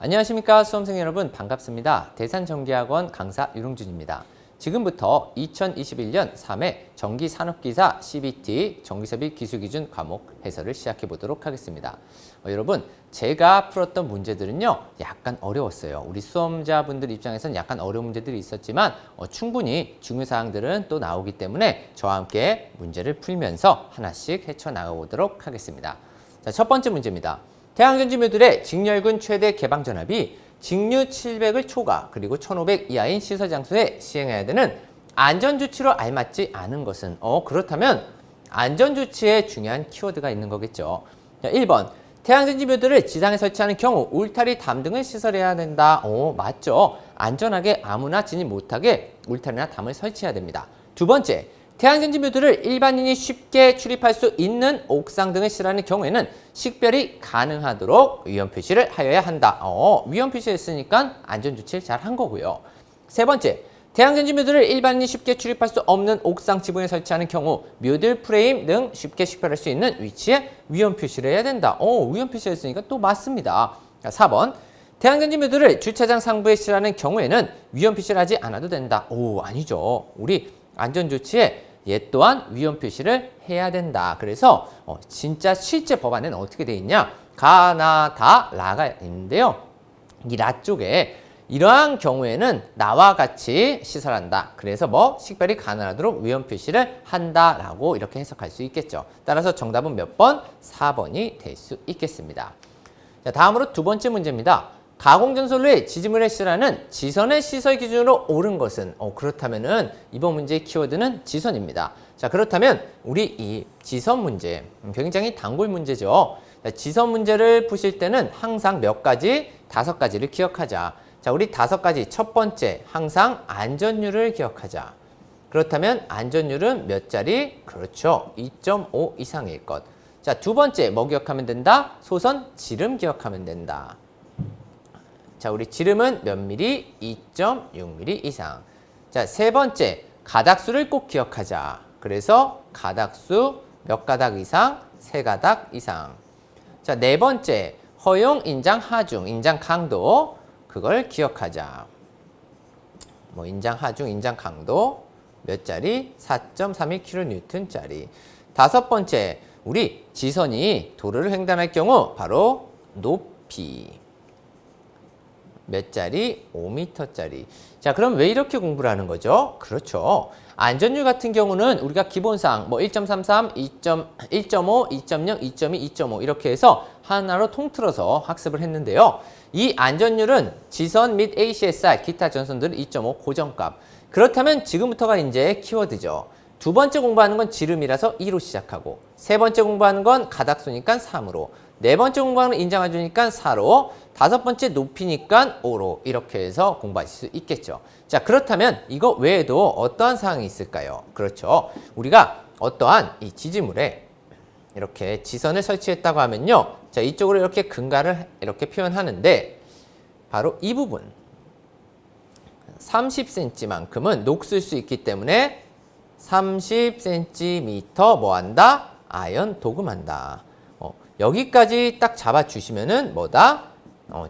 안녕하십니까 수험생 여러분 반갑습니다. 대산전기학원 강사 유릉준입니다. 지금부터 2021년 3회 전기산업기사 CBT 전기섭입 기술기준 과목 해설을 시작해 보도록 하겠습니다. 여러분 제가 풀었던 문제들은요 약간 어려웠어요. 우리 수험자분들 입장에서는 약간 어려운 문제들이 있었지만 충분히 중요사항들은 또 나오기 때문에 저와 함께 문제를 풀면서 하나씩 헤쳐나가 보도록 하겠습니다. 자, 첫 번째 문제입니다. 태양전지모듈의 직렬근 최대 개방전압이 직류 700을 초과 그리고 1500 이하인 시설장소에 시행해야 되는 안전조치로 알맞지 않은 것은 그렇다면 안전조치에 중요한 키워드가 있는 거겠죠. 자, 1번 태양전지모듈을 지상에 설치하는 경우 울타리 담 등을 시설해야 된다. 맞죠. 안전하게 아무나 진입 못하게 울타리나 담을 설치해야 됩니다. 두 번째 태양전지모듈을 일반인이 쉽게 출입할 수 있는 옥상 등을 시설하는 경우에는 식별이 가능하도록 위험 표시를 하여야 한다. 위험 표시했으니까 안전조치를 잘 한 거고요. 세 번째, 태양전지모듈을 일반인이 쉽게 출입할 수 없는 옥상 지붕에 설치하는 경우 모듈 프레임 등 쉽게 식별할 수 있는 위치에 위험 표시를 해야 된다. 위험 표시했으니까 또 맞습니다. 4번, 태양전지모듈을 주차장 상부에 시설하는 경우에는 위험 표시를 하지 않아도 된다. 아니죠. 우리 안전조치에 얘 또한 위험 표시를 해야 된다. 그래서 진짜 실제 법안에는 어떻게 돼 있냐? 가나 다 라가 있는데요. 이 라 쪽에 이러한 경우에는 나와 같이 시설한다. 그래서 식별이 가능하도록 위험 표시를 한다라고 이렇게 해석할 수 있겠죠. 따라서 정답은 몇 번? 4번이 될 수 있겠습니다. 자, 다음으로 두 번째 문제입니다. 가공전선로의 지지물에 시설하는 지선의 시설 기준으로 옳은 것은 그렇다면은 이번 문제의 키워드는 지선입니다. 자, 그렇다면 우리 이 지선 문제 굉장히 단골 문제죠. 자, 지선 문제를 푸실 때는 항상 몇 가지? 5가지를 기억하자. 자, 우리 5가지. 첫 번째, 항상 안전율을 기억하자. 그렇다면 안전율은 몇 자리? 그렇죠. 2.5 이상일 것. 자, 두 번째, 뭐 기억하면 된다? 소선 지름 기억하면 된다. 자, 우리 지름은 몇 미리? 2.6mm 이상. 자, 세 번째, 가닥수를 꼭 기억하자. 그래서 가닥수 몇 가닥 이상? 3가닥 이상. 자, 네 번째, 허용 인장 하중, 인장 강도. 그걸 기억하자. 인장 하중, 인장 강도 몇 자리? 4.32kN짜리. 다섯 번째, 우리 지선이 도로를 횡단할 경우 바로 높이. 몇 자리? 5m짜리. 자, 그럼 왜 이렇게 공부를 하는 거죠? 그렇죠. 안전율 같은 경우는 우리가 기본상 1.33, 1.5, 2.0, 2.2, 2.5 이렇게 해서 하나로 통틀어서 학습을 했는데요. 이 안전율은 지선 및 ACSR, 기타 전선들은 2.5 고정값. 그렇다면 지금부터가 이제 키워드죠. 두 번째 공부하는 건 지름이라서 2로 시작하고 세 번째 공부하는 건 가닥수니까 3으로 네 번째 공부하는 인장하주니까 4로 다섯 번째 높이니까 5로 이렇게 해서 공부하실 수 있겠죠. 자, 그렇다면 이거 외에도 어떠한 사항이 있을까요? 그렇죠. 우리가 어떠한 이 지지물에 이렇게 지선을 설치했다고 하면요. 자, 이쪽으로 이렇게 근가를 이렇게 표현하는데 바로 이 부분 30cm만큼은 녹슬 수 있기 때문에 30cm 뭐 한다? 아연 도금한다. 여기까지 딱 잡아주시면은 뭐다?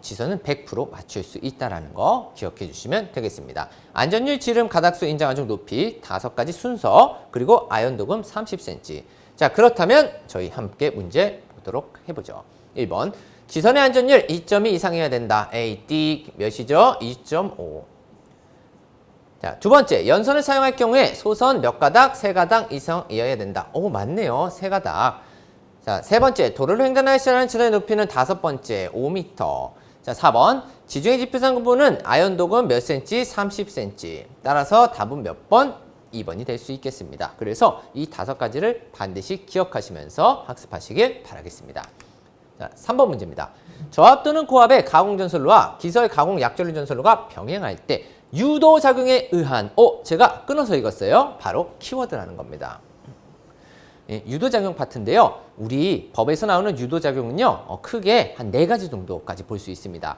지선은 100% 맞출 수 있다라는 거 기억해 주시면 되겠습니다. 안전율, 지름, 가닥수, 인장하중, 높이 5가지 순서 그리고 아연 도금 30cm. 자, 그렇다면 저희 함께 문제 보도록 해보죠. 1번 지선의 안전율 2.2 이상이어야 된다. AD 몇이죠? 2.5. 자, 두 번째, 연선을 사용할 경우에 소선 몇 가닥? 3가닥 이상이어야 된다. 맞네요. 3가닥. 자, 세 번째, 도로를 횡단하여 시작하는 지선의 높이는 5번째, 5m. 자, 4번, 지중해 지표상 구분은 아연 도금 몇 cm? 30cm. 따라서 답은 몇 번? 2번이 될 수 있겠습니다. 그래서 이 5가지를 반드시 기억하시면서 학습하시길 바라겠습니다. 자, 3번 문제입니다. 저압 또는 고압의 가공전선로와 기설 가공 약전류 전선로가 병행할 때 유도작용에 의한 제가 끊어서 읽었어요. 바로 키워드라는 겁니다. 유도작용 파트인데요. 우리 법에서 나오는 유도작용은요. 크게 한 4가지 정도까지 볼 수 있습니다.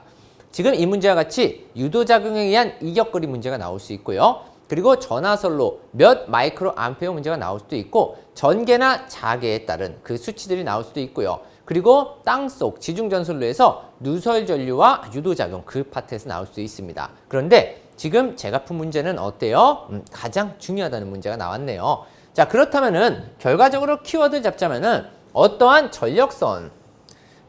지금 이 문제와 같이 유도작용에 의한 이격거리 문제가 나올 수 있고요. 그리고 전하선로 몇 마이크로 암페어 문제가 나올 수도 있고 전개나 자개에 따른 그 수치들이 나올 수도 있고요. 그리고 땅속 지중전선로에서 누설전류와 유도작용 그 파트에서 나올 수 있습니다. 그런데 지금 제가 푼 문제는 어때요? 가장 중요하다는 문제가 나왔네요. 자, 그렇다면은 결과적으로 키워드 잡자면은 어떠한 전력선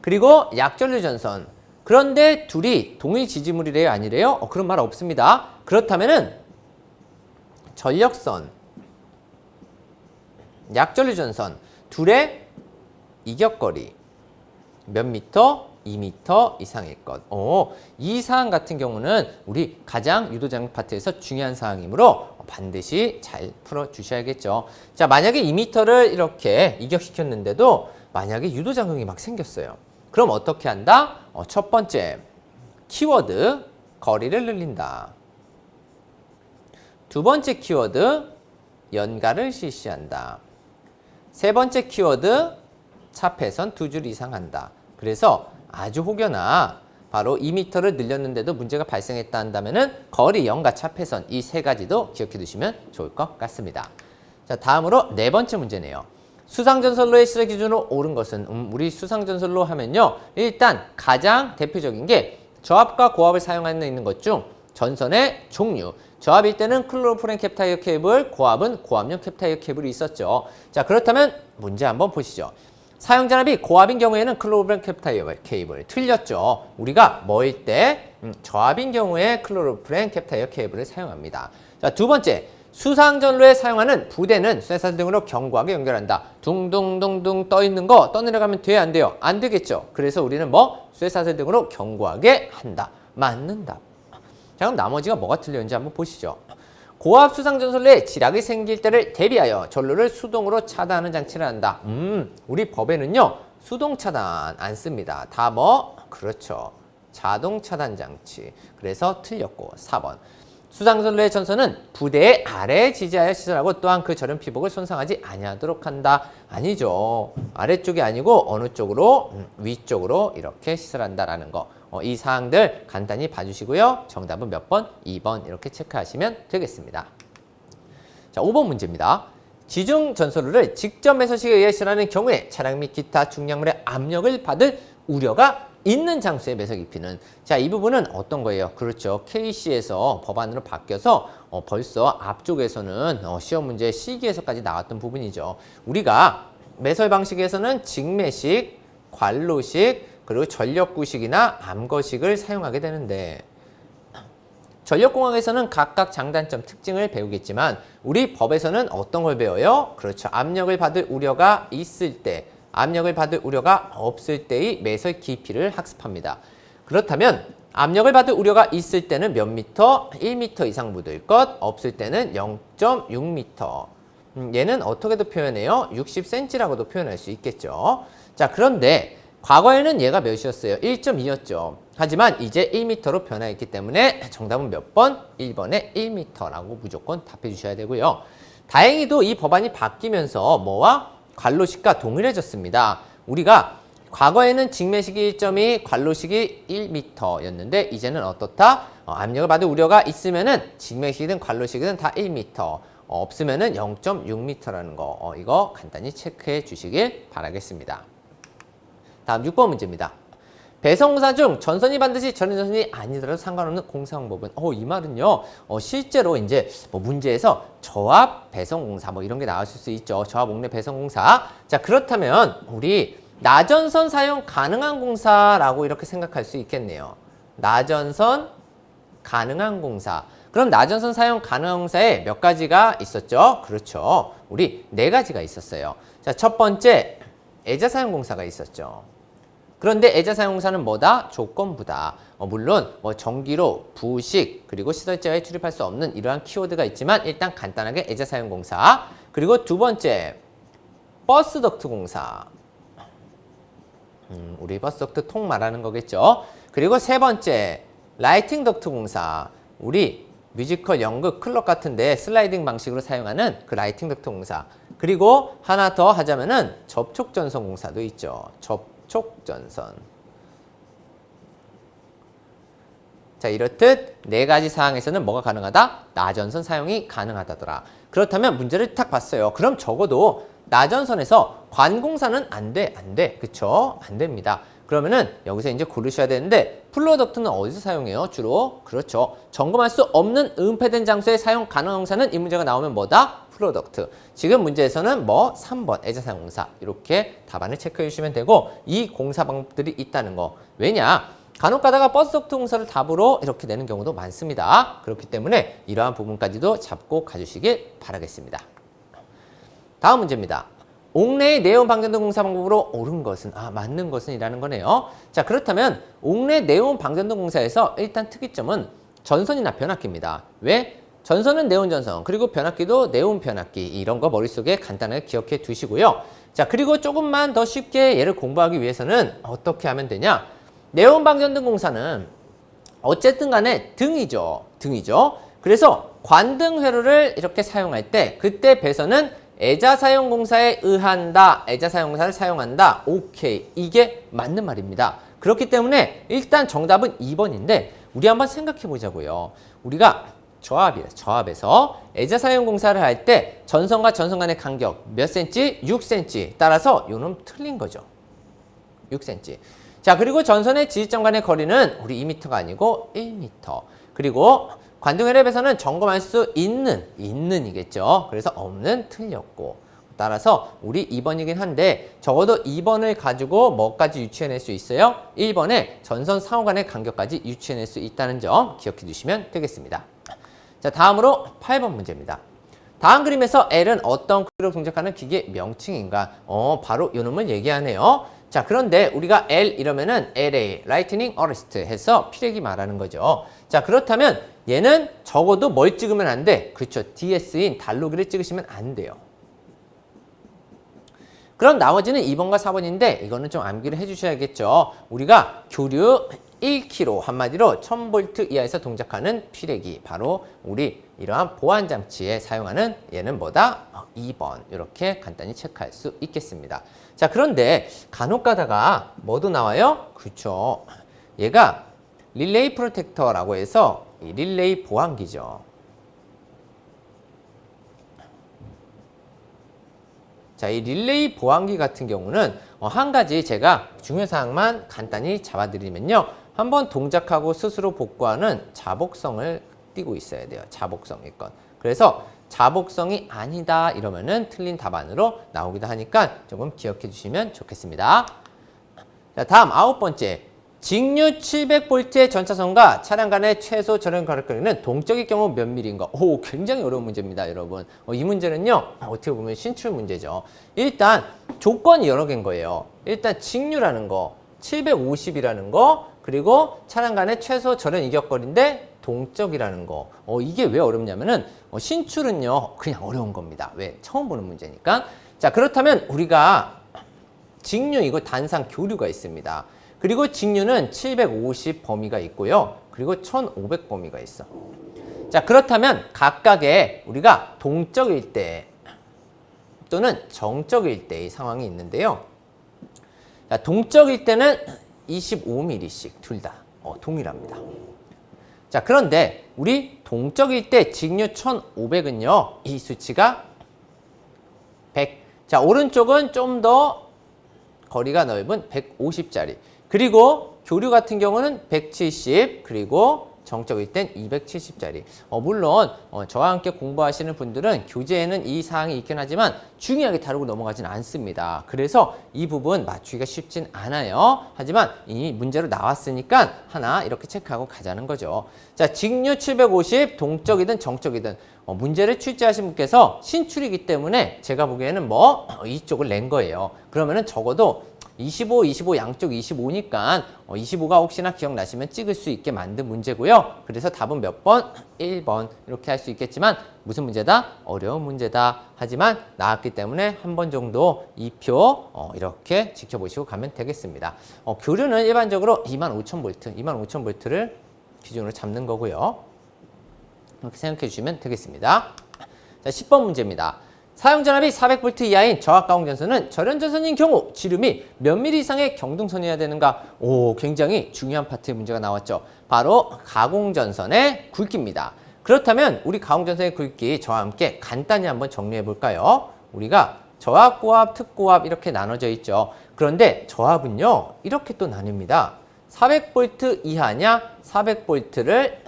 그리고 약전류전선 그런데 둘이 동일 지지물이래요? 아니래요? 그런 말 없습니다. 그렇다면은 전력선, 약전류전선 둘의 이격거리 몇 미터? 2m 이상일 것. 이 사항 같은 경우는 우리 가장 유도작용 파트에서 중요한 사항이므로 반드시 잘 풀어주셔야겠죠. 자, 만약에 2m를 이렇게 이격시켰는데도 만약에 유도작용이 막 생겼어요. 그럼 어떻게 한다? 첫 번째, 키워드, 거리를 늘린다. 두 번째 키워드, 연가를 실시한다. 세 번째 키워드, 차폐선 2줄 이상 한다. 그래서 아주 혹여나 바로 2m를 늘렸는데도 문제가 발생했다 한다면은 거리, 연가, 차폐선 이 세 가지도 기억해 두시면 좋을 것 같습니다. 자, 다음으로 네 번째 문제네요. 수상전선로의 시작 기준으로 옳은 것은 우리 수상전선로 하면요. 일단 가장 대표적인 게 저압과 고압을 사용하는 있는 것 중 전선의 종류. 저압일 때는 클로로프렌 캡타이어 케이블, 고압은 고압용 캡타이어 케이블이 있었죠. 자, 그렇다면 문제 한번 보시죠. 사용 전압이 고압인 경우에는 클로로프렌 캡타이어 케이블 틀렸죠. 우리가 뭐일 때 저압인 경우에 클로로프렌 캡타이어 케이블을 사용합니다. 자, 두 번째, 수상전로에 사용하는 부대는 쇠사슬 등으로 견고하게 연결한다. 둥둥둥둥 떠 있는 거 떠내려가면 돼요, 안 돼요? 안 되겠죠. 그래서 우리는 뭐 쇠사슬 등으로 견고하게 한다. 맞는 답. 자, 그럼 나머지가 뭐가 틀렸는지 한번 보시죠. 고압 수상전선로에 지락이 생길 때를 대비하여 전로를 수동으로 차단하는 장치를 한다. 우리 법에는요. 수동 차단 안 씁니다. 다 뭐? 그렇죠. 자동 차단 장치. 그래서 틀렸고 4번. 수상전로의 전선은 부대의 아래에 지지하여 시설하고 또한 그 저렴 피복을 손상하지 아니하도록 한다. 아니죠. 아래쪽이 아니고 어느 쪽으로? 위쪽으로 이렇게 시설한다라는 거. 이 사항들 간단히 봐주시고요. 정답은 몇 번? 2번 이렇게 체크하시면 되겠습니다. 자, 5번 문제입니다. 지중 전선로를 직접 매설식에 의해 시설하는 경우에 차량 및 기타 중량물의 압력을 받을 우려가 있는 장소에 매설 깊이는 자, 이 부분은 어떤 거예요? 그렇죠. KC에서 법안으로 바뀌어서 벌써 앞쪽에서는 시험 문제 실기에서까지 나왔던 부분이죠. 우리가 매설 방식에서는 직매식, 관로식, 그리고 전력구식이나 암거식을 사용하게 되는데 전력공학에서는 각각 장단점, 특징을 배우겠지만 우리 법에서는 어떤 걸 배워요? 그렇죠. 압력을 받을 우려가 있을 때, 압력을 받을 우려가 없을 때의 매설 깊이를 학습합니다. 그렇다면 압력을 받을 우려가 있을 때는 몇 미터? 1미터 이상 묻을 것, 없을 때는 0.6미터. 얘는 어떻게도 표현해요? 60cm라고도 표현할 수 있겠죠. 자, 그런데 과거에는 얘가 몇이었어요? 1.2였죠. 하지만 이제 1m로 변화했기 때문에 정답은 몇 번? 1번에 1m라고 무조건 답해 주셔야 되고요. 다행히도 이 법안이 바뀌면서 뭐와? 관로식과 동일해졌습니다. 우리가 과거에는 직매식이 1.2, 관로식이 1m였는데 이제는 어떻다? 압력을 받을 우려가 있으면은 직매식이든 관로식이든 다 1m, 없으면은 0.6m라는 거 이거 간단히 체크해 주시길 바라겠습니다. 다음 6번 문제입니다. 배선공사 중 전선이 반드시 전선이 아니더라도 상관없는 공사 방법은 이 말은요. 실제로 이제 뭐 문제에서 저압 배선공사 뭐 이런 게 나왔을 수 있죠. 저압 옥내 배선공사. 자, 그렇다면 우리 나전선 사용 가능한 공사라고 이렇게 생각할 수 있겠네요. 나전선 가능한 공사. 그럼 나전선 사용 가능한 공사에 몇 가지가 있었죠? 그렇죠. 우리 네 가지가 있었어요. 자, 첫 번째 애자 사용 공사가 있었죠. 그런데 애자 사용공사는 뭐다? 조건부다. 물론 뭐 전기로, 부식, 그리고 시설자에 출입할 수 없는 이러한 키워드가 있지만 일단 간단하게 애자 사용공사. 그리고 두 번째, 버스 덕트 공사. 우리 버스 덕트 통 말하는 거겠죠. 그리고 세 번째, 라이팅 덕트 공사. 우리 뮤지컬, 연극, 클럽 같은데 슬라이딩 방식으로 사용하는 그 라이팅 덕트 공사. 그리고 하나 더 하자면은 접촉 전선 공사도 있죠. 접촉전선. 자, 이렇듯 네 가지 사항에서는 뭐가 가능하다? 나전선 사용이 가능하다더라. 그렇다면 문제를 딱 봤어요. 그럼 적어도 나전선에서 관공사는 안 돼, 안 돼. 그쵸? 안 됩니다. 그러면은 여기서 이제 고르셔야 되는데 플로덕트는 어디서 사용해요? 주로? 그렇죠. 점검할 수 없는 은폐된 장소에 사용 가능한 공사는 이 문제가 나오면 뭐다? 플로덕트. 지금 문제에서는 뭐 3번 애자사용공사 이렇게 답안을 체크해 주시면 되고 이 공사 방법들이 있다는 거. 왜냐? 간혹 가다가 버스덕트 공사를 답으로 이렇게 내는 경우도 많습니다. 그렇기 때문에 이러한 부분까지도 잡고 가주시길 바라겠습니다. 다음 문제입니다. 옥내의 네온 방전등 공사 방법으로 옳은 것은, 맞는 것은 이라는 거네요. 자, 그렇다면 옥내 네온 방전등 공사에서 일단 특이점은 전선이나 변압기입니다. 왜? 전선은 네온 전선, 그리고 변압기도 네온 변압기, 이런 거 머릿속에 간단하게 기억해 두시고요. 자, 그리고 조금만 더 쉽게 얘를 공부하기 위해서는 어떻게 하면 되냐? 네온 방전등 공사는 어쨌든 간에 등이죠. 그래서 관등 회로를 이렇게 사용할 때 그때 배선은 애자사용공사에 의한다. 애자사용공사를 사용한다. 오케이. 이게 맞는 말입니다. 그렇기 때문에 일단 정답은 2번인데 우리 한번 생각해 보자고요. 우리가 저압에서 애자사용공사를 할 때 전선과 전선 간의 간격 몇 cm? 6cm. 따라서 요놈 틀린 거죠. 6cm. 자, 그리고 전선의 지지점 간의 거리는 우리 2m가 아니고 1m. 그리고 관등회랩에서는 점검할 수 있는이겠죠. 그래서 없는 틀렸고. 따라서 우리 2번이긴 한데 적어도 2번을 가지고 뭐까지 유추해낼 수 있어요? 1번에 전선 상호 간의 간격까지 유추해낼 수 있다는 점 기억해 주시면 되겠습니다. 자, 다음으로 8번 문제입니다. 다음 그림에서 L은 어떤 크기로 동작하는 기계 명칭인가? 바로 요 놈을 얘기하네요. 자, 그런데 우리가 L 이러면은 LA, Lightning Arrest 해서 피레기 말하는 거죠. 자, 그렇다면 얘는 적어도 뭘 찍으면 안 돼? 그렇죠. DS인 달로기를 찍으시면 안 돼요. 그럼 나머지는 2번과 4번인데 이거는 좀 암기를 해주셔야겠죠. 우리가 교류 1kg 한마디로 1000V 이하에서 동작하는 피레기 바로 우리 이러한 보안장치에 사용하는 얘는 뭐다? 2번 이렇게 간단히 체크할 수 있겠습니다. 자, 그런데 간혹 가다가 뭐도 나와요? 그렇죠. 얘가 릴레이 프로텍터라고 해서 이 릴레이 보안기죠. 자, 이 릴레이 보안기 같은 경우는 한 가지 제가 중요사항만 간단히 잡아드리면요. 한번 동작하고 스스로 복구하는 자복성을 띄고 있어야 돼요. 자복성일 것. 그래서 자복성이 아니다 이러면은 틀린 답안으로 나오기도 하니까 조금 기억해 주시면 좋겠습니다. 자, 다음 9번째. 직류 700V의 전차선과 차량 간의 최소 절연 가속거리는 동적일 경우 몇 밀인가? 오, 굉장히 어려운 문제입니다, 여러분. 이 문제는요, 어떻게 보면 신출 문제죠. 일단 조건이 여러 개인 거예요. 일단 직류라는 거, 750이라는 거, 그리고 차량 간의 최소 절연 이격거리인데 동적이라는 거. 이게 왜 어렵냐면은 신출은요, 그냥 어려운 겁니다. 왜? 처음 보는 문제니까. 자, 그렇다면 우리가 직류 이거 단상 교류가 있습니다. 그리고 직류는 750 범위가 있고요. 그리고 1500 범위가 있어. 자, 그렇다면 각각의 우리가 동적일 때 또는 정적일 때의 상황이 있는데요. 자, 동적일 때는 25mm씩 둘 다 동일합니다. 자, 그런데 우리 동적일 때 직류 1500은요. 이 수치가 100. 자, 오른쪽은 좀 더 거리가 넓은 150짜리. 그리고 교류 같은 경우는 170, 그리고 정적일 땐 270짜리. 물론 저와 함께 공부하시는 분들은 교재에는 이 사항이 있긴 하지만 중요하게 다루고 넘어가진 않습니다. 그래서 이 부분 맞추기가 쉽진 않아요. 하지만 이 문제로 나왔으니까 하나 이렇게 체크하고 가자는 거죠. 자, 직류 750, 동적이든 정적이든 문제를 출제하신 분께서 신출이기 때문에 제가 보기에는 이쪽을 낸 거예요. 그러면은 적어도 25, 25 양쪽 25니까 25가 혹시나 기억나시면 찍을 수 있게 만든 문제고요. 그래서 답은 몇 번? 1번 이렇게 할 수 있겠지만 무슨 문제다? 어려운 문제다. 하지만 나왔기 때문에 한 번 정도 2표 이렇게 지켜보시고 가면 되겠습니다. 교류는 일반적으로 25,000V, 25,000V를 기준으로 잡는 거고요. 이렇게 생각해 주시면 되겠습니다. 자, 10번 문제입니다. 사용전압이 400V 이하인 저압가공전선은 절연전선인 경우 지름이 몇 미리 이상의 경동선이어야 되는가? 오, 굉장히 중요한 파트의 문제가 나왔죠. 바로 가공전선의 굵기입니다. 그렇다면 우리 가공전선의 굵기 저와 함께 간단히 한번 정리해 볼까요? 우리가 저압, 고압, 특고압 이렇게 나눠져 있죠. 그런데 저압은요, 이렇게 또 나뉩니다. 400V 이하냐, 400V를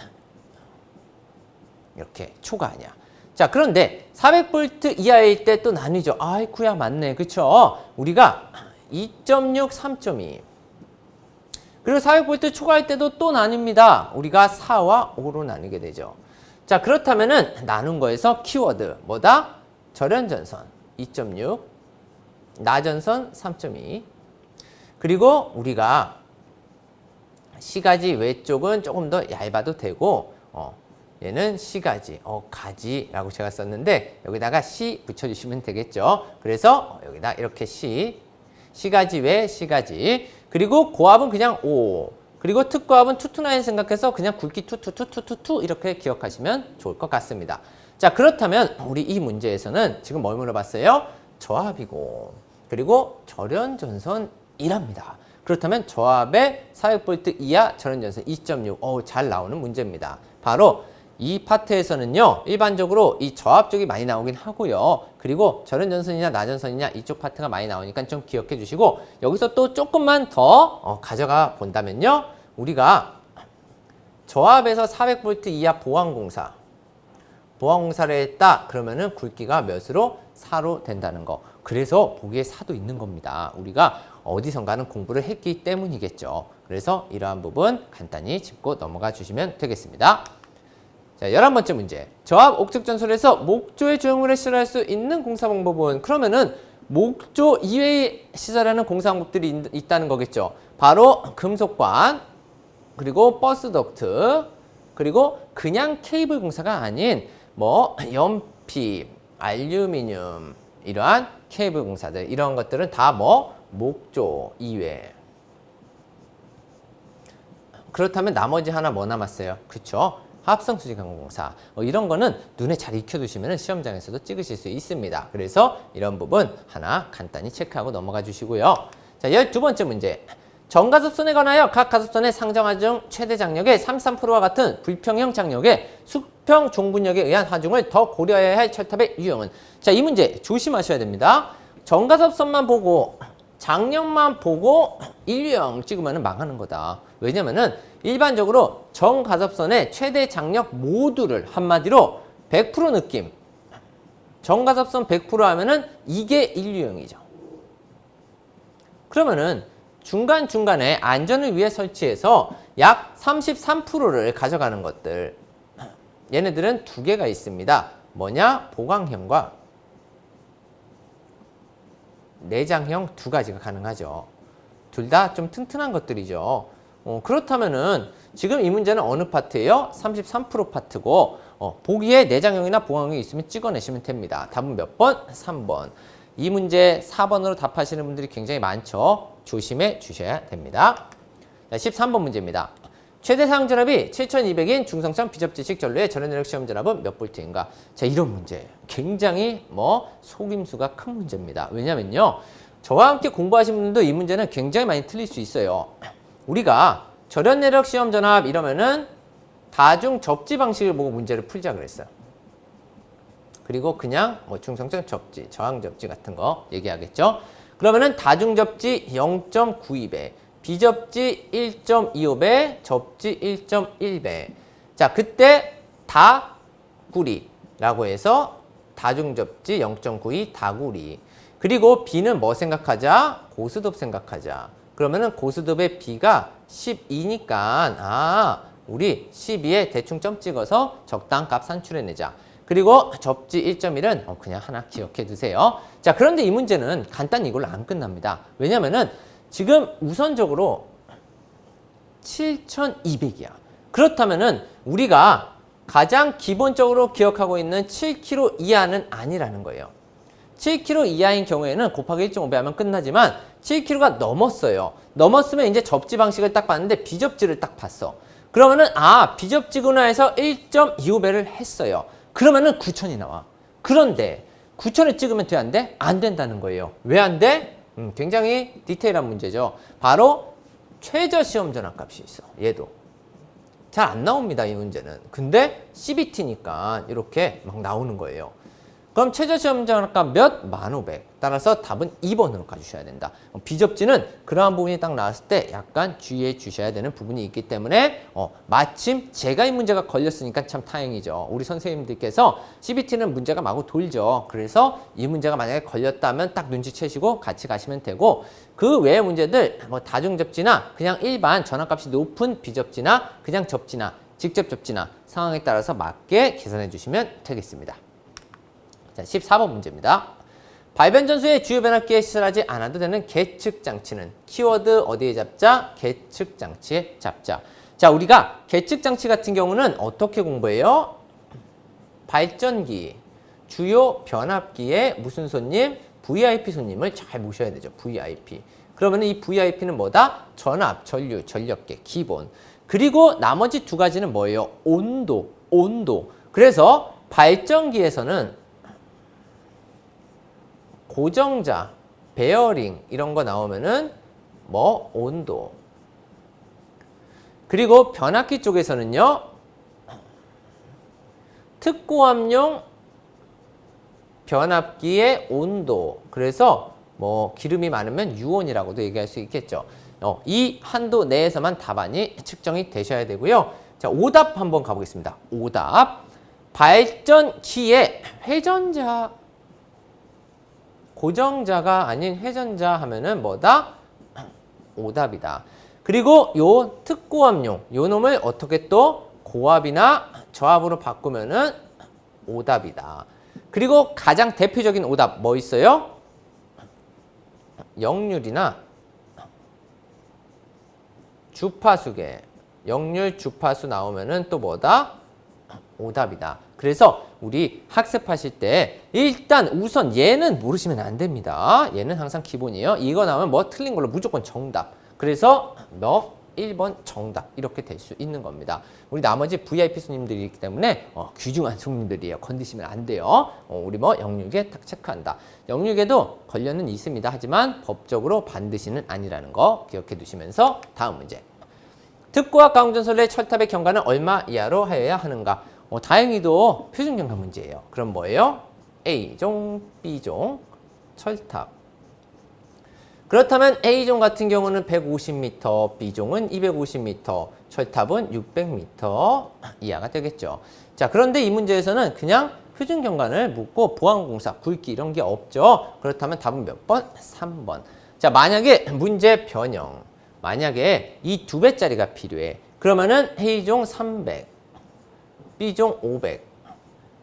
이렇게 초과하냐. 자, 그런데 400V 이하일 때 또 나뉘죠. 아이쿠야, 맞네. 그쵸? 우리가 2.6, 3.2. 그리고 400V 초과할 때도 또 나뉩니다. 우리가 4와 5로 나누게 되죠. 자, 그렇다면은 나눈 거에서 키워드 뭐다? 절연전선 2.6, 나전선 3.2. 그리고 우리가 시가지 외쪽은 조금 더 얇아도 되고 얘는 시가지, 가지라고 제가 썼는데 여기다가 시 붙여주시면 되겠죠. 그래서 여기다 이렇게 시가지 외 시가지. 그리고 고압은 그냥 5. 그리고 특고압은 투투나인 생각해서 그냥 굵기 투투투투투 이렇게 기억하시면 좋을 것 같습니다. 자, 그렇다면 우리 이 문제에서는 지금 뭘 물어봤어요? 저압이고 그리고 절연전선이랍니다. 그렇다면 저압의 400V 이하 절연전선 2.6. 잘 나오는 문제입니다. 바로 이 파트에서는요, 일반적으로 이 저압 쪽이 많이 나오긴 하고요. 그리고 절연전선이냐 나전선이냐 이쪽 파트가 많이 나오니까 좀 기억해 주시고, 여기서 또 조금만 더 가져가 본다면요, 우리가 저압에서 400V 이하 보완공사를 했다 그러면은 굵기가 몇으로? 4로 된다는 거. 그래서 보기에 4도 있는 겁니다. 우리가 어디선가는 공부를 했기 때문이겠죠. 그래서 이러한 부분 간단히 짚고 넘어가 주시면 되겠습니다. 자, 11번째 문제. 저압 옥측전솔에서 목조의 조형물에 시설할 수 있는 공사 방법은? 그러면은 목조 이외에 시설하는 공사 방법들이 있다는 거겠죠. 바로 금속관, 그리고 버스 덕트, 그리고 그냥 케이블 공사가 아닌 뭐 연피, 알루미늄 이러한 케이블 공사들, 이런 것들은 다 뭐 목조 이외. 그렇다면 나머지 하나 뭐 남았어요? 그쵸? 합성수직항공공사. 이런 거는 눈에 잘 익혀두시면 시험장에서도 찍으실 수 있습니다. 그래서 이런 부분 하나 간단히 체크하고 넘어가 주시고요. 자, 12번째 문제. 정가습선에 관하여 각 가습선의 상정 하중 최대 장력의 33%와 같은 불평형 장력의 수평 종분력에 의한 하중을 더 고려해야 할 철탑의 유형은? 자, 이 문제 조심하셔야 됩니다. 정가습선만 보고 장력만 보고 일유형 찍으면 망하는 거다. 왜냐면은 일반적으로 정가섭선의 최대 장력 모두를 한마디로 100% 느낌, 정가섭선 100% 하면은 이게 일유형이죠. 그러면은 중간중간에 안전을 위해 설치해서 약 33%를 가져가는 것들, 얘네들은 두 개가 있습니다. 뭐냐? 보강형과 내장형 두 가지가 가능하죠. 둘 다 좀 튼튼한 것들이죠. 그렇다면은 지금 이 문제는 어느 파트예요? 33% 파트고 보기에 내장형이나 보강형이 있으면 찍어내시면 됩니다. 답은 몇 번? 3번. 이 문제 4번으로 답하시는 분들이 굉장히 많죠. 조심해 주셔야 됩니다. 자, 13번 문제입니다. 최대 사용전압이 7200인 중성천 비접지식 전류의 절연내력 시험전압은 몇 볼트인가? 자, 이런 문제 굉장히 속임수가 큰 문제입니다. 왜냐면요, 저와 함께 공부하신 분들도 이 문제는 굉장히 많이 틀릴 수 있어요. 우리가 절연내력 시험전압 이러면은 다중 접지 방식을 보고 문제를 풀자 그랬어요. 그리고 그냥 중성천 접지, 저항 접지 같은 거 얘기하겠죠. 그러면은 다중 접지 0.92배, 비접지 1.25배, 접지 1.1배. 자, 그때 다구리라고 해서 다중접지 0.92 다구리. 그리고 B는 뭐 생각하자? 고스톱 생각하자. 그러면은 고스톱의 B가 12니까 우리 12에 대충 점 찍어서 적당한 값 산출해내자. 그리고 접지 1.1은 그냥 하나 기억해 두세요. 자, 그런데 이 문제는 간단히 이걸로 안 끝납니다. 왜냐면은 지금 우선적으로 7,200이야. 그렇다면은 우리가 가장 기본적으로 기억하고 있는 7kg 이하는 아니라는 거예요. 7kg 이하인 경우에는 곱하기 1.5배 하면 끝나지만 7kg가 넘었어요. 넘었으면 이제 접지 방식을 딱 봤는데 비접지를 딱 봤어. 그러면은 비접지구나 해서 1.25배를 했어요. 그러면은 9,000이 나와. 그런데 9,000에 찍으면 돼, 안 돼? 안 된다는 거예요. 왜 안 돼? 굉장히 디테일한 문제죠. 바로 최저 시험 전압값이 있어. 얘도. 잘 안 나옵니다, 이 문제는. 근데 CBT니까 이렇게 막 나오는 거예요. 그럼 최저 시험 전압값 몇? 1500. 따라서 답은 2번으로 가주셔야 된다. 비접지는 그러한 부분이 딱 나왔을 때 약간 주의해 주셔야 되는 부분이 있기 때문에 마침 제가 이 문제가 걸렸으니까 참 다행이죠. 우리 선생님들께서 CBT는 문제가 마구 돌죠. 그래서 이 문제가 만약에 걸렸다면 딱 눈치채시고 같이 가시면 되고 그 외의 문제들 뭐 다중접지나 그냥 일반 전압값이 높은 비접지나 그냥 접지나 직접 접지나 상황에 따라서 맞게 계산해 주시면 되겠습니다. 자, 14번 문제입니다. 발변 전수에 주요 변압기에 시설하지 않아도 되는 계측 장치는 키워드 어디에 잡자? 계측 장치에 잡자. 자, 우리가 계측 장치 같은 경우는 어떻게 공부해요? 발전기, 주요 변압기에 무슨 손님? VIP 손님을 잘 모셔야 되죠. VIP. 그러면 이 VIP는 뭐다? 전압, 전류, 전력계, 기본. 그리고 나머지 두 가지는 뭐예요? 온도. 그래서 발전기에서는 고정자, 베어링 이런 거 나오면은 뭐 온도. 그리고 변압기 쪽에서는요. 특고압용 변압기의 온도. 그래서 뭐 기름이 많으면 유온이라고도 얘기할 수 있겠죠. 이 한도 내에서만 답안이 측정이 되셔야 되고요. 자, 오답 한번 가보겠습니다. 오답. 발전기의 회전자 고정자가 아닌 회전자 하면은 뭐다? 오답이다. 그리고 요 특고압용 요 놈을 어떻게 또 고압이나 저압으로 바꾸면은 오답이다. 그리고 가장 대표적인 오답 뭐 있어요? 역률이나 주파수계 역률 주파수 나오면은 또 뭐다? 오답이다. 그래서 우리 학습하실 때 일단 우선 얘는 모르시면 안 됩니다. 얘는 항상 기본이에요. 이거 나오면 뭐 틀린 걸로 무조건 정답. 그래서 너 1번 정답 이렇게 될 수 있는 겁니다. 우리 나머지 VIP 손님들이기 때문에 귀중한 손님들이에요. 건드시면 안 돼요. 우리 뭐 영육에 딱 체크한다. 영육에도 관련은 있습니다. 하지만 법적으로 반드시는 아니라는 거 기억해 두시면서 다음 문제. 특고압 가공전선의 철탑의 경과는 얼마 이하로 하여야 하는가? 다행히도 표준 경과 문제예요. 그럼 뭐예요? A종, B종, 철탑. 그렇다면 A종 같은 경우는 150m, B종은 250m, 철탑은 600m 이하가 되겠죠. 자, 그런데 이 문제에서는 그냥 표준 경관을 묻고 보안공사, 굵기 이런 게 없죠. 그렇다면 답은 몇 번? 3번. 자, 만약에 문제 변형. 만약에 이 2배짜리가 필요해. 그러면은 A종 300, B종 500,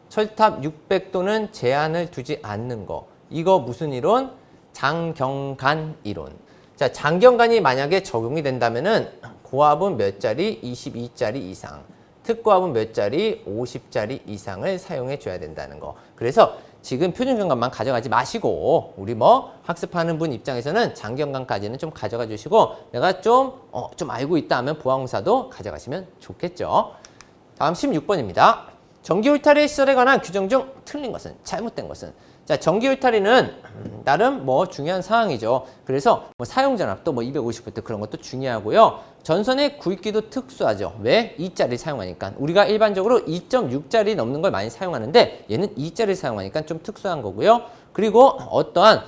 철탑 600 또는 제한을 두지 않는 거. 이거 무슨 이론? 장경간 이론. 자, 장경간이 만약에 적용이 된다면은 고압은 몇 짜리? 22짜리 이상. 특고압은 몇 짜리? 50짜리 이상을 사용해 줘야 된다는 거. 그래서 지금 표준경관만 가져가지 마시고 우리 뭐 학습하는 분 입장에서는 장경관까지는 좀 가져가 주시고 내가 좀 알고 있다 하면 보안공사도 가져가시면 좋겠죠. 다음 16번입니다. 전기 울타리 시설에 관한 규정 중 틀린 것은, 잘못된 것은. 자, 전기 울타리는 나름 뭐 중요한 사항이죠. 그래서 뭐 사용 전압도 뭐 250V 그런 것도 중요하고요. 전선의 굵기도 특수하죠. 왜? 2짜리 사용하니까. 우리가 일반적으로 2.6짜리 넘는 걸 많이 사용하는데 얘는 2짜리 사용하니까 좀 특수한 거고요. 그리고 어떠한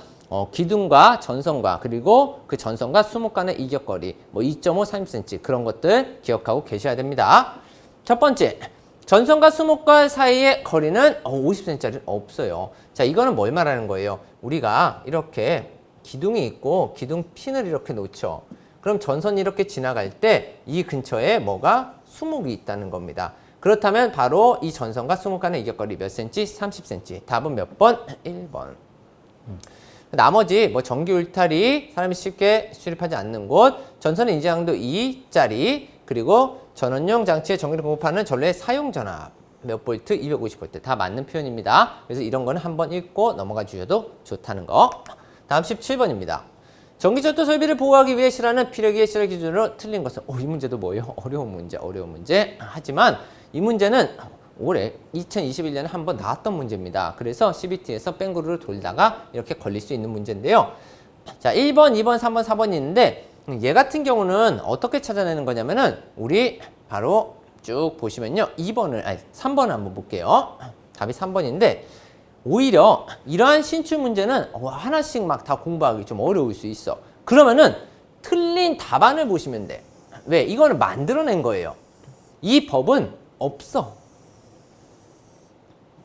기둥과 전선과 그리고 그 전선과 수목 간의 이격거리 뭐 2.5, 30cm 그런 것들 기억하고 계셔야 됩니다. 첫 번째, 전선과 수목과 사이의 거리는 50cm짜리는 없어요. 자, 이거는 뭘 말하는 거예요? 우리가 이렇게 기둥이 있고 기둥 핀을 이렇게 놓죠. 그럼 전선이 이렇게 지나갈 때 이 근처에 뭐가 수목이 있다는 겁니다. 그렇다면 바로 이 전선과 수목 간의 이격거리 몇 cm? 30cm. 답은 몇 번? 1번. 나머지 뭐 전기 울타리, 사람이 쉽게 수립하지 않는 곳, 전선의 인지강도 2짜리, 그리고 전원용 장치에 전기를 공급하는 전류의 사용 전압 몇 볼트? 250V. 다 맞는 표현입니다. 그래서 이런 거는 한번 읽고 넘어가 주셔도 좋다는 거. 다음 17번입니다. 전기철도 설비를 보호하기 위해 실하는 피려기의 실험 기준으로 틀린 것은 이 문제도 뭐예요? 어려운 문제. 하지만 이 문제는 올해 2021년에 한번 나왔던 문제입니다. 그래서 CBT에서 뺑구르를 돌다가 이렇게 걸릴 수 있는 문제인데요. 자, 1번, 2번, 3번, 4번이 있는데 얘 같은 경우는 어떻게 찾아내는 거냐면은 우리 바로 쭉 보시면요. 3번을 한번 볼게요. 답이 3번인데 오히려 이러한 신출 문제는 하나씩 막 다 공부하기 좀 어려울 수 있어. 그러면은 틀린 답안을 보시면 돼. 왜? 이거는 만들어낸 거예요. 이 법은 없어.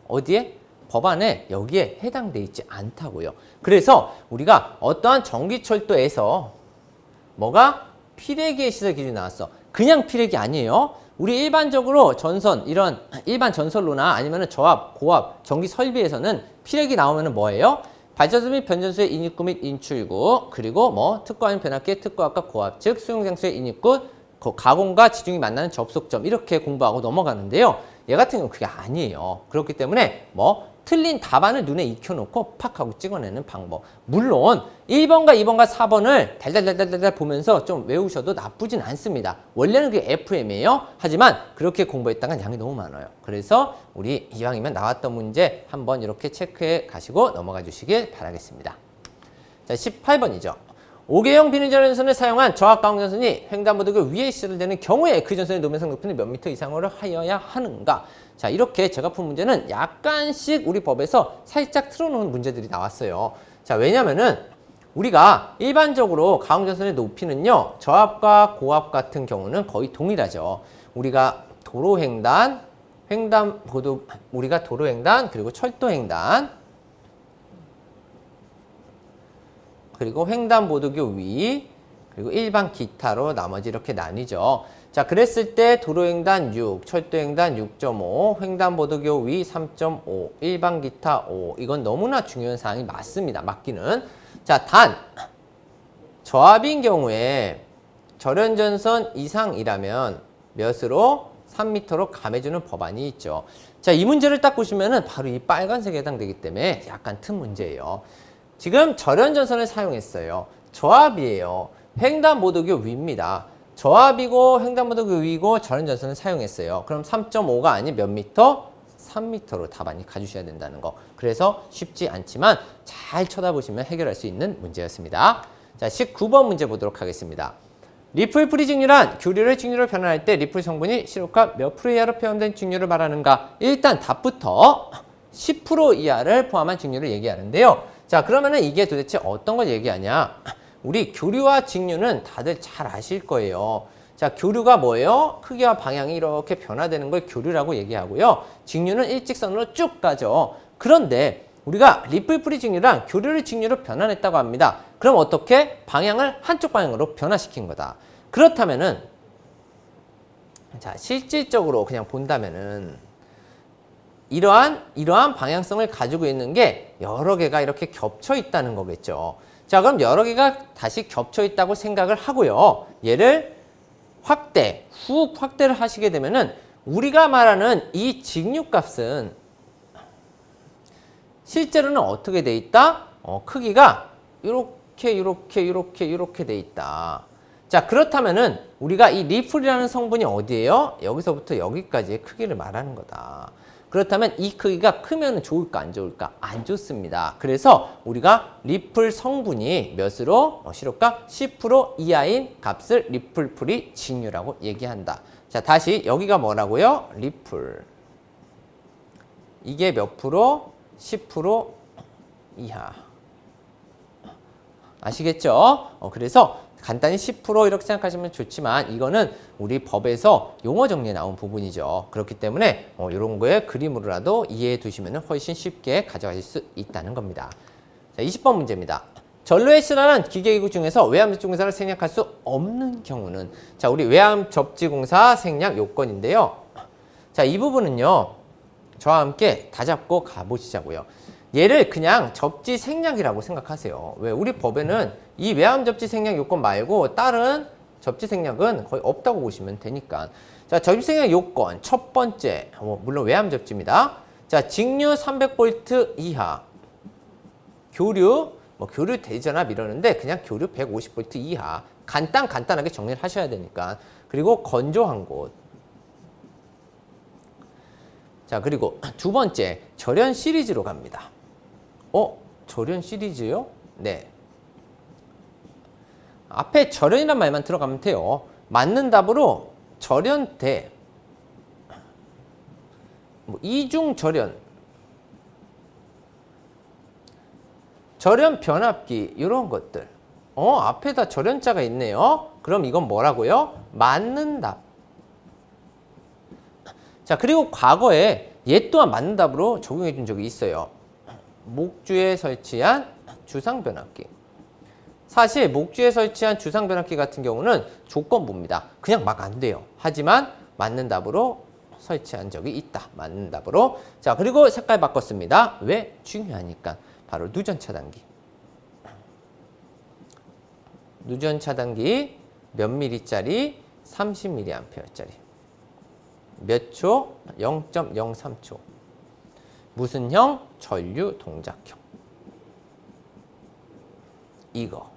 어디에? 법안에 여기에 해당돼 있지 않다고요. 그래서 우리가 어떠한 전기철도에서 뭐가 피레기의 시설 기준이 나왔어. 그냥 피레기 아니에요. 우리 일반적으로 전선, 이런 일반 전선로나 아니면 저압, 고압, 전기 설비에서는 피레기 나오면 뭐예요? 발전소 및 변전소의 인입구 및 인출구, 그리고 뭐 특고 아닌 변압기의 특고압과 고압, 즉 수용장소의 인입구, 가공과 지중이 만나는 접속점, 이렇게 공부하고 넘어가는데요. 얘 같은 경우는 그게 아니에요. 그렇기 때문에 뭐 틀린 답안을 눈에 익혀놓고 팍 하고 찍어내는 방법. 물론 1번과 2번과 4번을 달달달달달 보면서 좀 외우셔도 나쁘진 않습니다. 원래는 그게 FM이에요. 하지만 그렇게 공부했다간 양이 너무 많아요. 그래서 우리 이왕이면 나왔던 문제 한번 이렇게 체크해 가시고 넘어가 주시길 바라겠습니다. 자, 18번이죠. 5개형 비닐전선을 사용한 저압가공전선이 횡단보도가 위에 시설되는 경우에 그 전선의 노면성 높이는 몇 미터 이상으로 하여야 하는가? 자, 이렇게 제가 푼 문제는 약간씩 우리 법에서 살짝 틀어놓은 문제들이 나왔어요. 자, 왜냐면은 우리가 일반적으로 가공전선의 높이는요, 저압과 고압 같은 경우는 거의 동일하죠. 우리가 도로횡단, 그리고 철도횡단, 그리고 횡단보도교 위, 그리고 일반 기타로 나머지 이렇게 나뉘죠. 자, 그랬을 때 도로횡단 6, 철도횡단 6.5, 횡단보도교 위 3.5, 일반 기타 5. 이건 너무나 중요한 사항이 맞습니다. 맞기는. 자, 단 저압인 경우에 절연전선 이상이라면 몇으로? 3m로 감해주는 법안이 있죠. 자, 이 문제를 딱 보시면은 바로 이 빨간색에 해당되기 때문에 약간 튼 문제예요. 지금 절연전선을 사용했어요. 저압이에요. 횡단보도교 위입니다. 저압이고 횡단보도교 위고 절연전선을 사용했어요. 그럼 3.5가 아닌 몇 미터? 3m로 답안이 가주셔야 된다는 거. 그래서 쉽지 않지만 잘 쳐다보시면 해결할 수 있는 문제였습니다. 자, 19번 문제 보도록 하겠습니다. 리플 프리 직류란 교류를 직류로 변환할 때 리플 성분이 시로카 몇 프로 이하로 표현된 직류를 말하는가? 일단 답부터 10% 이하를 포함한 직류를 얘기하는데요. 자, 그러면은 이게 도대체 어떤 걸 얘기하냐? 우리 교류와 직류는 다들 잘 아실 거예요. 자, 교류가 뭐예요? 크기와 방향이 이렇게 변화되는 걸 교류라고 얘기하고요. 직류는 일직선으로 쭉 가죠. 그런데 우리가 리플 프리 직류랑 교류를 직류로 변환했다고 합니다. 그럼 어떻게? 방향을 한쪽 방향으로 변화시킨 거다. 그렇다면은, 자, 실질적으로 그냥 본다면은 이러한 방향성을 가지고 있는 게 여러 개가 이렇게 겹쳐 있다는 거겠죠. 자, 그럼 여러 개가 다시 겹쳐 있다고 생각을 하고요. 얘를 훅 확대를 하시게 되면은 우리가 말하는 이 직류값은 실제로는 어떻게 돼 있다? 크기가 이렇게 돼 있다. 자, 그렇다면은 우리가 이 리플이라는 성분이 어디예요? 여기서부터 여기까지의 크기를 말하는 거다. 그렇다면 이 크기가 크면 좋을까 안 좋을까? 안 좋습니다. 그래서 우리가 리플 성분이 몇으로? 시로가 10% 이하인 값을 리플 프리 직류라고 얘기한다. 자, 다시 여기가 뭐라고요? 리플. 이게 몇 프로? 10% 이하. 아시겠죠? 그래서 간단히 10% 이렇게 생각하시면 좋지만 이거는 우리 법에서 용어 정리에 나온 부분이죠. 그렇기 때문에 이런 거에 그림으로라도 이해해 두시면 훨씬 쉽게 가져가실 수 있다는 겁니다. 자, 20번 문제입니다. 전로에 실현한 기계기구 중에서 외암접지공사를 생략할 수 없는 경우는, 자, 우리 외암접지공사 생략 요건인데요. 자, 이 부분은요, 저와 함께 다 잡고 가보시자고요. 얘를 그냥 접지 생략이라고 생각하세요. 왜? 우리 법에는 이 외암 접지 생략 요건 말고 다른 접지 생략은 거의 없다고 보시면 되니까. 자, 접지 생략 요건 첫 번째, 물론 외암 접지입니다. 자, 직류 300V 이하, 교류, 교류 대전압 이러는데 그냥 교류 150V 이하. 간단하게 정리를 하셔야 되니까. 그리고 건조한 곳. 자, 그리고 두 번째, 절연 시리즈로 갑니다. 절연 시리즈요? 네. 앞에 절연이란 말만 들어가면 돼요. 맞는 답으로 절연대, 이중절연, 절연 변압기 이런 것들. 앞에다 절연자가 있네요. 그럼 이건 뭐라고요? 맞는 답. 자, 그리고 과거에 얘 또한 맞는 답으로 적용해 준 적이 있어요. 목주에 설치한 주상변압기. 사실 목주에 설치한 주상변압기 같은 경우는 조건부입니다. 그냥 막 안 돼요. 하지만 맞는 답으로 설치한 적이 있다. 맞는 답으로. 자, 그리고 색깔 바꿨습니다. 왜? 중요하니까. 바로 누전 차단기. 누전 차단기 몇 미리짜리? 30mA짜리. 몇 초? 0.03초. 무슨 형? 전류 동작형. 이거.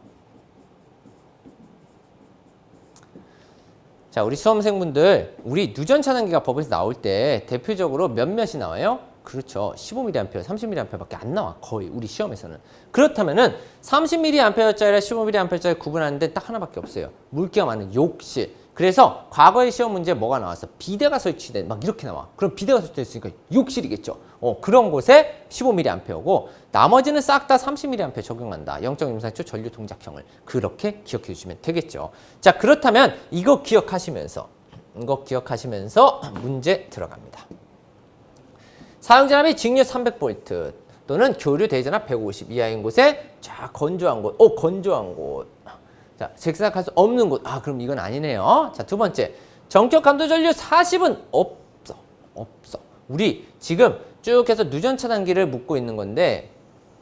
자, 우리 수험생분들, 우리 누전 차단기가 법에서 나올 때 대표적으로 몇몇이 나와요? 그렇죠. 15mA, 30mA밖에 안 나와. 거의 우리 시험에서는. 그렇다면은 30mA짜리랑 15mA짜리 구분하는데 딱 하나밖에 없어요. 물기가 많은 욕실. 그래서 과거의 시험 문제에 뭐가 나왔어? 비대가 설치된 막 이렇게 나와. 그럼 비대가 설치됐으니까 욕실이겠죠. 그런 곳에 15mA고 나머지는 싹 다 30mA 적용한다. 0.04초 전류 동작형을. 그렇게 기억해 주시면 되겠죠. 자, 그렇다면 이거 기억하시면서 문제 들어갑니다. 사용전압이 직류 300V 또는 교류 대전압 150 이하인 곳에 자, 건조한 곳. 건조한 곳. 자, 직사각할 수 없는 곳. 그럼 이건 아니네요. 자, 두 번째. 전격 감도 전류 40은 없어. 우리 지금 쭉 해서 누전 차단기를 묻고 있는 건데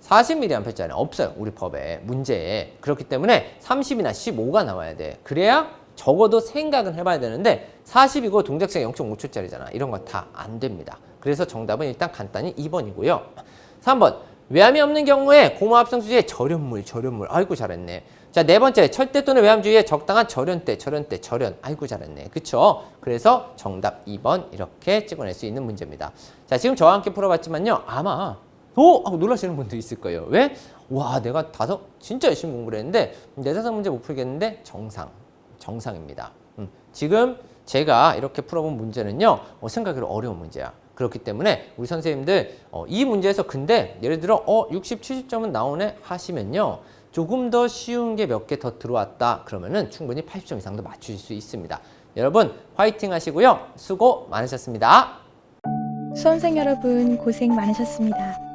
40mA짜리 없어요. 우리 법에, 문제에. 그렇기 때문에 30이나 15가 나와야 돼. 그래야 적어도 생각은 해봐야 되는데 40이고 동작시간 0.5초짜리잖아. 이런 거 다 안 됩니다. 그래서 정답은 일단 간단히 2번이고요. 3번. 외암이 없는 경우에 고무합성 수지에 절연물. 아이고 잘했네. 자, 네 번째. 철대 또는 외암 주위에 적당한 절연. 아이고 잘했네. 그쵸? 그래서 정답 2번 이렇게 찍어낼 수 있는 문제입니다. 자, 지금 저와 함께 풀어봤지만요. 아마 하고 놀라시는 분도 있을 거예요. 왜? 와, 내가 진짜 열심히 공부를 했는데 4-5 문제 못 풀겠는데 정상입니다. 지금 제가 이렇게 풀어본 문제는요. 생각으로 어려운 문제야. 그렇기 때문에 우리 선생님들 이 문제에서 근데 예를 들어 60, 70점은 나오네 하시면요. 조금 더 쉬운 게 몇 개 더 들어왔다. 그러면은 충분히 80점 이상도 맞추실 수 있습니다. 여러분 화이팅 하시고요. 수고 많으셨습니다. 수험생 여러분 고생 많으셨습니다.